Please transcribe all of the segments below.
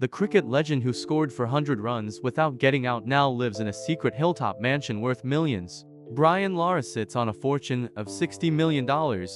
The cricket legend who scored 400 runs without getting out now lives in a secret hilltop mansion worth millions. Brian Lara sits on a fortune of $60 million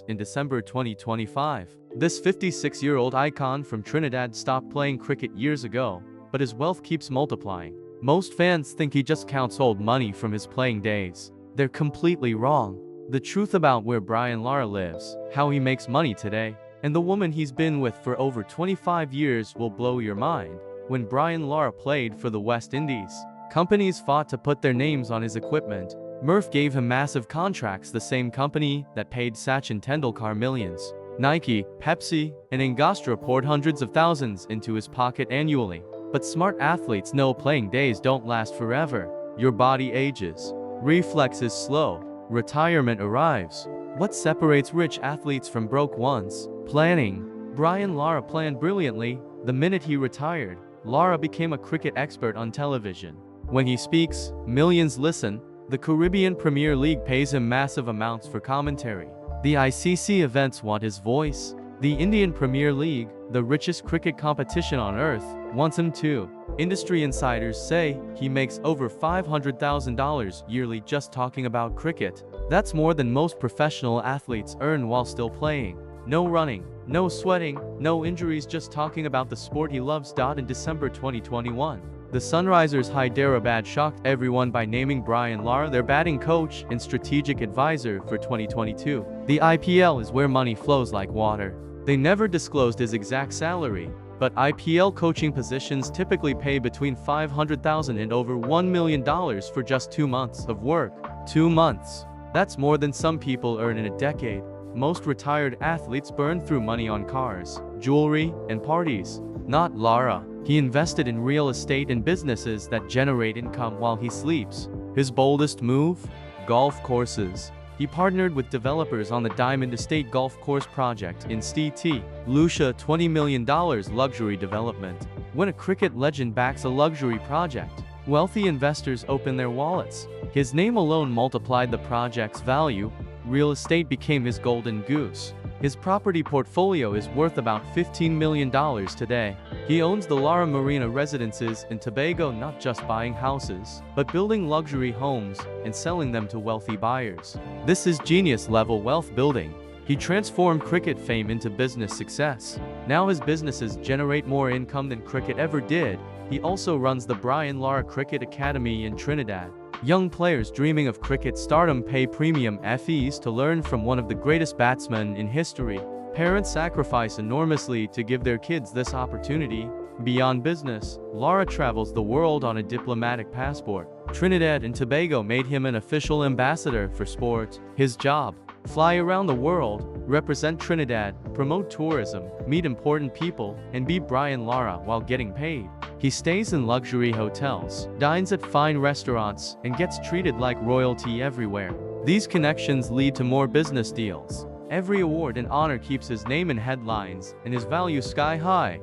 in December 2025. This 56-year-old icon from Trinidad stopped playing cricket years ago, but his wealth keeps multiplying. Most fans think he just counts old money from his playing days. They're completely wrong. The truth about where Brian Lara lives, how he makes money today, and the woman he's been with for over 25 years will blow your mind. When Brian Lara played for the West Indies, companies fought to put their names on his equipment. Murph gave him massive contracts, the same company that paid Sachin Tendulkar millions. Nike, Pepsi, and Angostura poured hundreds of thousands into his pocket annually. But smart athletes know playing days don't last forever. Your body ages. Reflexes slow. Retirement arrives. What separates rich athletes from broke ones? Planning. Brian Lara planned brilliantly. The minute he retired, Lara became a cricket expert on television. When he speaks, millions listen. The Caribbean Premier League pays him massive amounts for commentary. The ICC events want his voice. The Indian Premier League, the richest cricket competition on earth, wants him too. Industry insiders say he makes over $500,000 yearly just talking about cricket. That's more than most professional athletes earn while still playing. No running, no sweating, no injuries, just talking about the sport he loves. In December 2021, the Sunrisers' Hyderabad shocked everyone by naming Brian Lara their batting coach and strategic advisor for 2022. The IPL is where money flows like water. They never disclosed his exact salary, but IPL coaching positions typically pay between $500,000 and over $1 million for just 2 months of work. 2 months. That's more than some people earn in a decade. Most retired athletes burn through money on cars, jewelry, and parties. Not Lara. He invested in real estate and businesses that generate income while he sleeps. His boldest move? Golf courses. He partnered with developers on the Diamond Estate Golf Course project in St. Lucia, $20 million luxury development. When a cricket legend backs a luxury project, wealthy investors open their wallets. His name alone multiplied the project's value. Real estate became his golden goose. His property portfolio is worth about $15 million today. He owns the Lara Marina residences in Tobago, not just buying houses, but building luxury homes and selling them to wealthy buyers. This is genius-level wealth building. He transformed cricket fame into business success. Now his businesses generate more income than cricket ever did. He also runs the Brian Lara Cricket Academy in Trinidad. Young players dreaming of cricket stardom pay premium fees to learn from one of the greatest batsmen in history. Parents sacrifice enormously to give their kids this opportunity. Beyond business, Lara travels the world on a diplomatic passport. Trinidad and Tobago made him an official ambassador for sport. His job: fly around the world, represent Trinidad, promote tourism, meet important people, and be Brian Lara while getting paid. He stays in luxury hotels, dines at fine restaurants, and gets treated like royalty everywhere. These connections lead to more business deals. Every award and honor keeps his name in headlines, and his value sky high.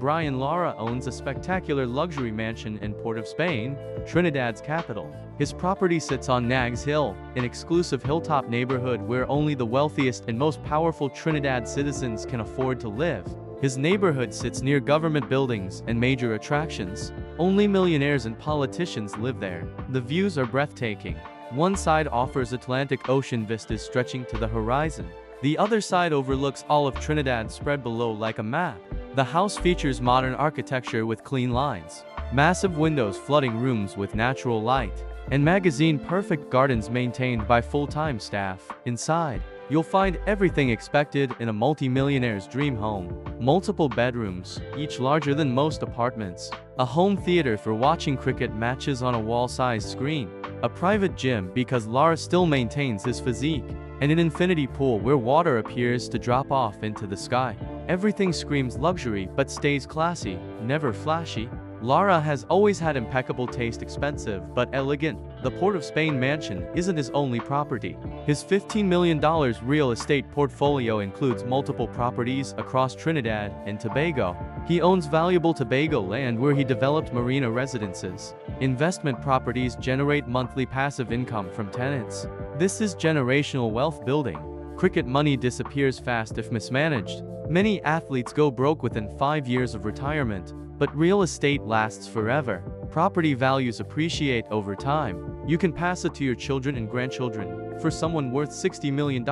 Brian Lara owns a spectacular luxury mansion in Port of Spain, Trinidad's capital. His property sits on Nags Hill, an exclusive hilltop neighborhood where only the wealthiest and most powerful Trinidad citizens can afford to live. His neighborhood sits near government buildings and major attractions. Only millionaires and politicians live there. The views are breathtaking. One side offers Atlantic Ocean vistas stretching to the horizon. The other side overlooks all of Trinidad spread below like a map. The house features modern architecture with clean lines, massive windows flooding rooms with natural light, and magazine-perfect gardens maintained by full-time staff. Inside, you'll find everything expected in a multi-millionaire's dream home. Multiple bedrooms, each larger than most apartments. A home theater for watching cricket matches on a wall-sized screen. A private gym because Lara still maintains his physique. And an infinity pool where water appears to drop off into the sky. Everything screams luxury but stays classy, never flashy. Lara has always had impeccable taste, expensive but elegant. The Port of Spain mansion isn't his only property. His $15 million real estate portfolio includes multiple properties across Trinidad and Tobago. He owns valuable Tobago land where he developed marina residences. Investment properties generate monthly passive income from tenants. This is generational wealth building. Cricket money disappears fast if mismanaged. Many athletes go broke within 5 years of retirement. But real estate lasts forever. Property values appreciate over time. You can pass it to your children and grandchildren. For someone worth $60 million,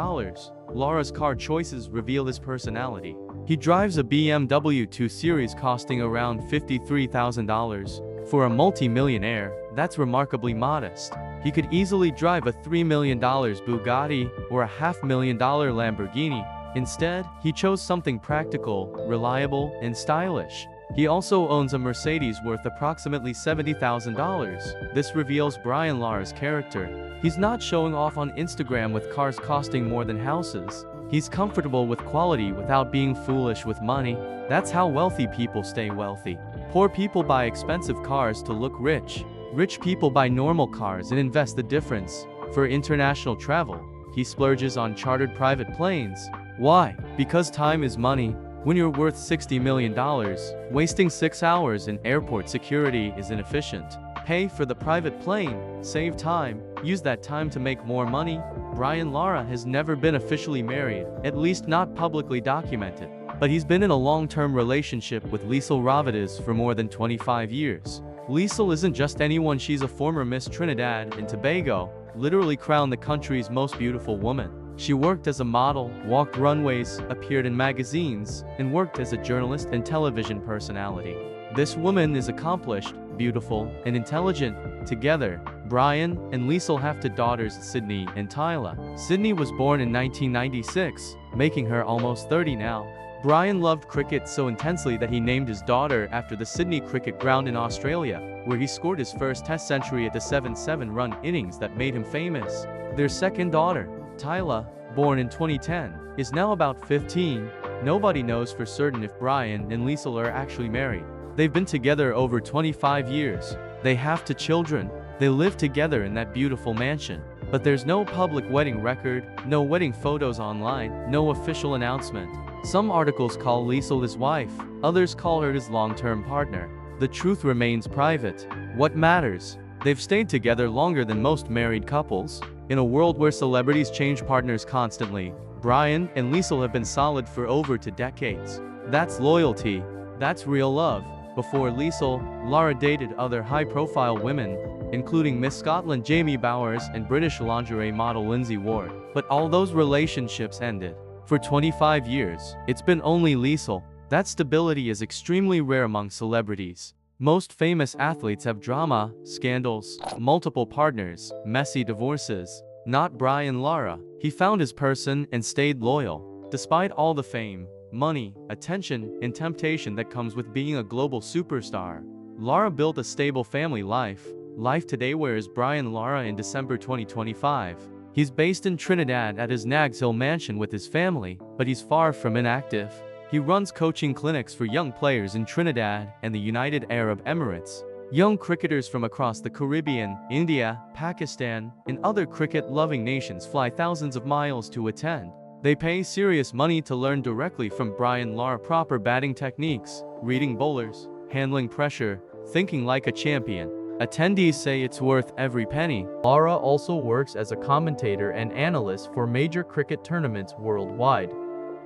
Lara's car choices reveal his personality. He drives a BMW 2 Series costing around $53,000. For a multi-millionaire, that's remarkably modest. He could easily drive a $3 million Bugatti or a $500,000 Lamborghini. Instead, he chose something practical, reliable, and stylish. He also owns a Mercedes worth approximately $70,000. This reveals Brian Lara's character. He's not showing off on Instagram with cars costing more than houses. He's comfortable with quality without being foolish with money. That's how wealthy people stay wealthy. Poor people buy expensive cars to look rich. Rich people buy normal cars and invest the difference. For international travel, he splurges on chartered private planes. Why? Because time is money. When you're worth $60 million, wasting 6 hours in airport security is inefficient. Pay for the private plane, save time, use that time to make more money. Brian Lara has never been officially married, at least not publicly documented. But he's been in a long-term relationship with Leasel Rovedas for more than 25 years. Leasel isn't just anyone, she's a former Miss Trinidad and Tobago, literally crowned the country's most beautiful woman. She worked as a model, walked runways, appeared in magazines, and worked as a journalist and television personality. This woman is accomplished, beautiful, and intelligent. Together, Brian and Leasel have two daughters, Sydney and Tyla. Sydney was born in 1996, making her almost 30 now. Brian loved cricket so intensely that he named his daughter after the Sydney Cricket Ground in Australia, where he scored his first Test century at the 7-7-run innings that made him famous. Their second daughter, Tyla, born in 2010, is now about 15. Nobody knows for certain if Brian and Leasel are actually married. They've been together over 25 years. They have two children. They live together in that beautiful mansion. But there's no public wedding record, no wedding photos online, no official announcement. Some articles call Leasel his wife, others call her his long-term partner. The truth remains private. What matters? They've stayed together longer than most married couples. In a world where celebrities change partners constantly, Brian and Leasel have been solid for over 2 decades. That's loyalty. That's real love. Before Leasel, Lara dated other high-profile women, including Miss Scotland Jamie Bowers and British lingerie model Lindsay Ward. But all those relationships ended. For 25 years, it's been only Leasel. That stability is extremely rare among celebrities. Most famous athletes have drama, scandals, multiple partners, messy divorces. Not Brian Lara. He found his person and stayed loyal. Despite all the fame, money, attention, and temptation that comes with being a global superstar, Lara built a stable family life. Life today. Where is Brian Lara in December 2025? He's based in Trinidad at his Nags Hill mansion with his family, but he's far from inactive. He runs coaching clinics for young players in Trinidad and the United Arab Emirates. Young cricketers from across the Caribbean, India, Pakistan, and other cricket-loving nations fly thousands of miles to attend. They pay serious money to learn directly from Brian Lara proper batting techniques, reading bowlers, handling pressure, thinking like a champion. Attendees say it's worth every penny. Lara also works as a commentator and analyst for major cricket tournaments worldwide.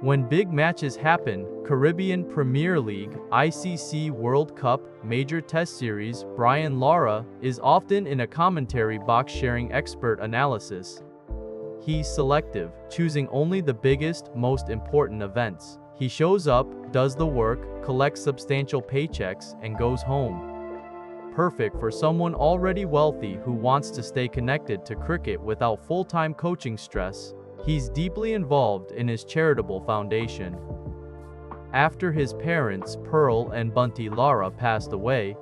When big matches happen, Caribbean Premier League, ICC World Cup, Major Test Series, Brian Lara is often in a commentary box sharing expert analysis. He's selective, choosing only the biggest, most important events. He shows up, does the work, collects substantial paychecks, and goes home. Perfect for someone already wealthy who wants to stay connected to cricket without full-time coaching stress. He's deeply involved in his charitable foundation. After his parents, Pearl and Bunty Lara, passed away,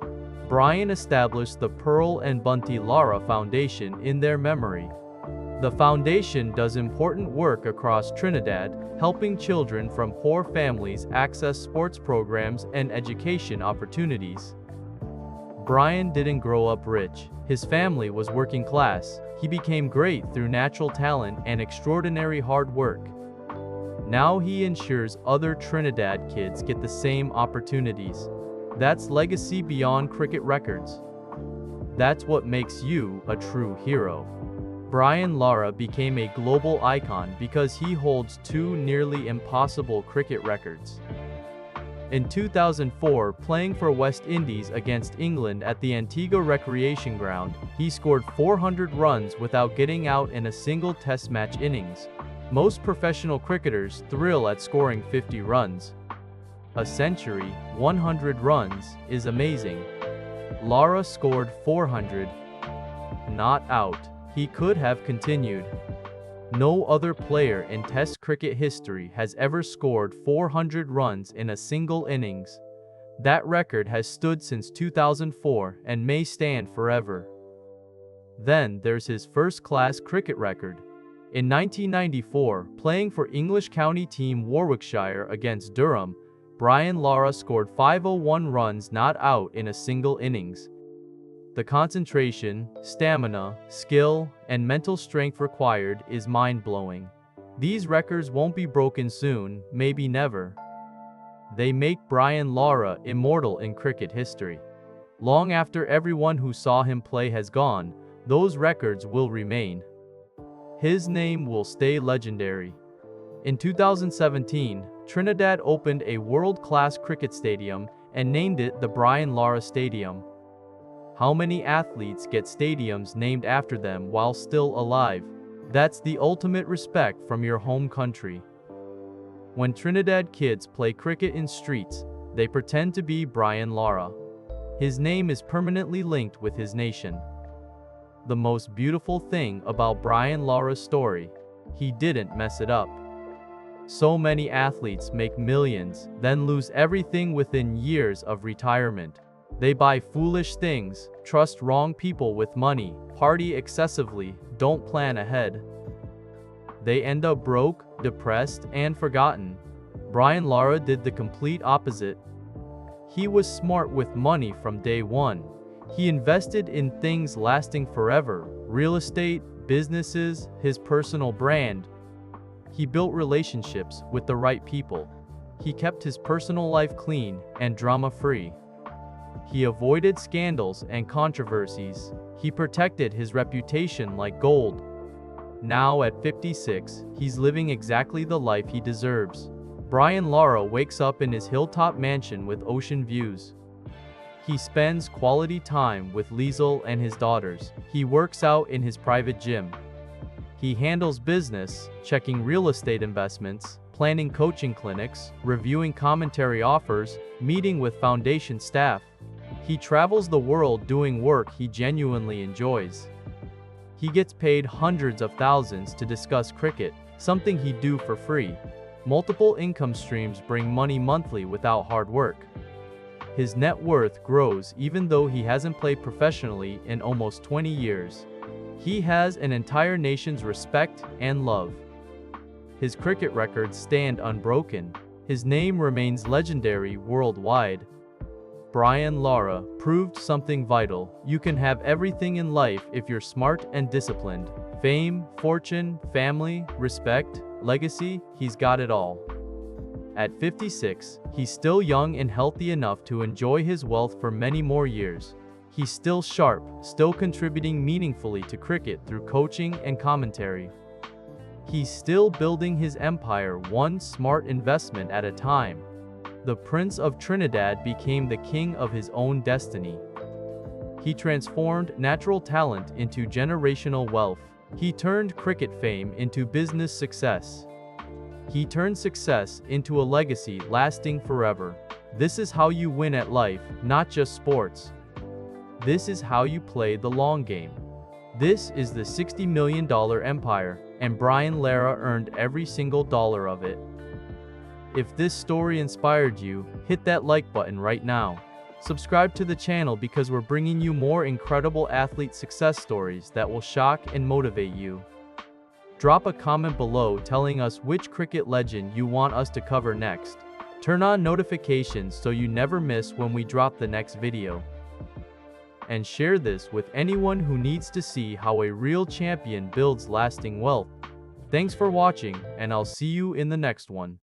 Brian established the Pearl and Bunty Lara Foundation in their memory. The foundation does important work across Trinidad, helping children from poor families access sports programs and education opportunities. Brian didn't grow up rich. His family was working class. He became great through natural talent and extraordinary hard work. Now he ensures other Trinidad kids get the same opportunities. That's legacy beyond cricket records. That's what makes you a true hero. Brian Lara became a global icon because he holds 2 nearly impossible cricket records. In 2004, playing for West Indies against England at the Antigua Recreation Ground, he scored 400 runs without getting out in a single Test match innings. Most professional cricketers thrill at scoring 50 runs. A century, 100 runs, is amazing. Lara scored 400. Not out. He could have continued. No other player in Test cricket history has ever scored 400 runs in a single innings. That record has stood since 2004 and may stand forever. Then there's his first-class cricket record. In 1994, playing for English county team Warwickshire against Durham, Brian Lara scored 501 runs not out in a single innings. The concentration, stamina, skill, and mental strength required is mind-blowing. These records won't be broken soon, maybe never. They make Brian Lara immortal in cricket history. Long after everyone who saw him play has gone, those records will remain. His name will stay legendary. In 2017, Trinidad opened a world-class cricket stadium and named it the Brian Lara Stadium. How many athletes get stadiums named after them while still alive? That's the ultimate respect from your home country. When Trinidad kids play cricket in streets, they pretend to be Brian Lara. His name is permanently linked with his nation. The most beautiful thing about Brian Lara's story, he didn't mess it up. So many athletes make millions, then lose everything within years of retirement. They buy foolish things, trust wrong people with money, party excessively, don't plan ahead. They end up broke, depressed, and forgotten. Brian Lara did the complete opposite. He was smart with money from day one. He invested in things lasting forever: real estate, businesses, his personal brand. He built relationships with the right people. He kept his personal life clean and drama-free. He avoided scandals and controversies. He protected his reputation like gold. Now at 56, he's living exactly the life he deserves. Brian Lara wakes up in his hilltop mansion with ocean views. He spends quality time with Leasel and his daughters. He works out in his private gym. He handles business, checking real estate investments, planning coaching clinics, reviewing commentary offers, meeting with foundation staff. He travels the world doing work he genuinely enjoys. He gets paid hundreds of thousands to discuss cricket, something he'd do for free. Multiple income streams bring money monthly without hard work. His net worth grows even though he hasn't played professionally in almost 20 years. He has an entire nation's respect and love. His cricket records stand unbroken. His name remains legendary worldwide. Brian Lara proved something vital: you can have everything in life if you're smart and disciplined. Fame, fortune, family, respect, legacy, he's got it all. At 56, he's still young and healthy enough to enjoy his wealth for many more years. He's still sharp, still contributing meaningfully to cricket through coaching and commentary. He's still building his empire one smart investment at a time. The Prince of Trinidad became the king of his own destiny. He transformed natural talent into generational wealth. He turned cricket fame into business success. He turned success into a legacy lasting forever. This is how you win at life, not just sports. This is how you play the long game. This is the $60 million empire, and Brian Lara earned every single dollar of it. If this story inspired you, hit that like button right now. Subscribe to the channel because we're bringing you more incredible athlete success stories that will shock and motivate you. Drop a comment below telling us which cricket legend you want us to cover next. Turn on notifications so you never miss when we drop the next video. And share this with anyone who needs to see how a real champion builds lasting wealth. Thanks for watching, and I'll see you in the next one.